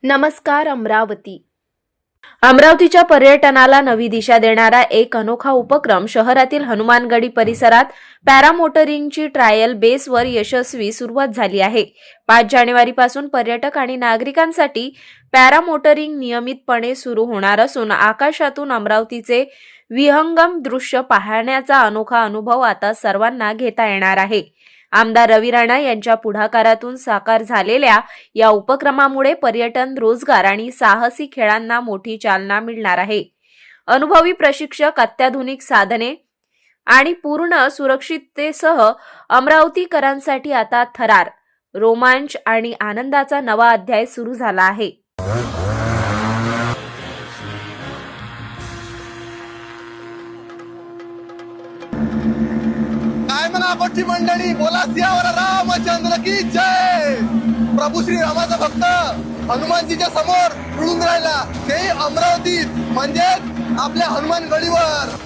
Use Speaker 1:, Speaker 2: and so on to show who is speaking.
Speaker 1: नमस्कार अमरावती. अमरावतीच्या पर्यटनाला नवी दिशा देणारा एक अनोखा उपक्रम शहरातील हनुमानगडी परिसरात पॅरामोटरिंगची ट्रायल बेसवर यशस्वी सुरुवात झाली आहे. 5 जानेवारीपासून पर्यटक आणि नागरिकांसाठी पॅरामोटरिंग नियमितपणे सुरू होणार असून आकाशातून अमरावतीचे विहंगम दृश्य पाहण्याचा अनोखा अनुभव आता सर्वांना घेता येणार आहे. आमदार रवी राणा यांच्या पुढाकारातून साकार झालेल्या या उपक्रमामुळे पर्यटन, रोजगार आणि साहसी खेळांना मोठी चालना मिळणार आहे. अनुभवी प्रशिक्षक, अत्याधुनिक साधने आणि पूर्ण सुरक्षिततेसह अमरावतीकरांसाठी आता थरार, रोमांच आणि आनंदाचा नवा अध्याय सुरू झाला आहे.
Speaker 2: काय म्हणा कोटी मंडळी, बोला सियावर रामचंद्र की जय. प्रभू श्री रामाचा भक्त हनुमानजीच्या समोर रुळून राहिला, ते अमरावतीत म्हणजे आपल्या हनुमान गडीवर.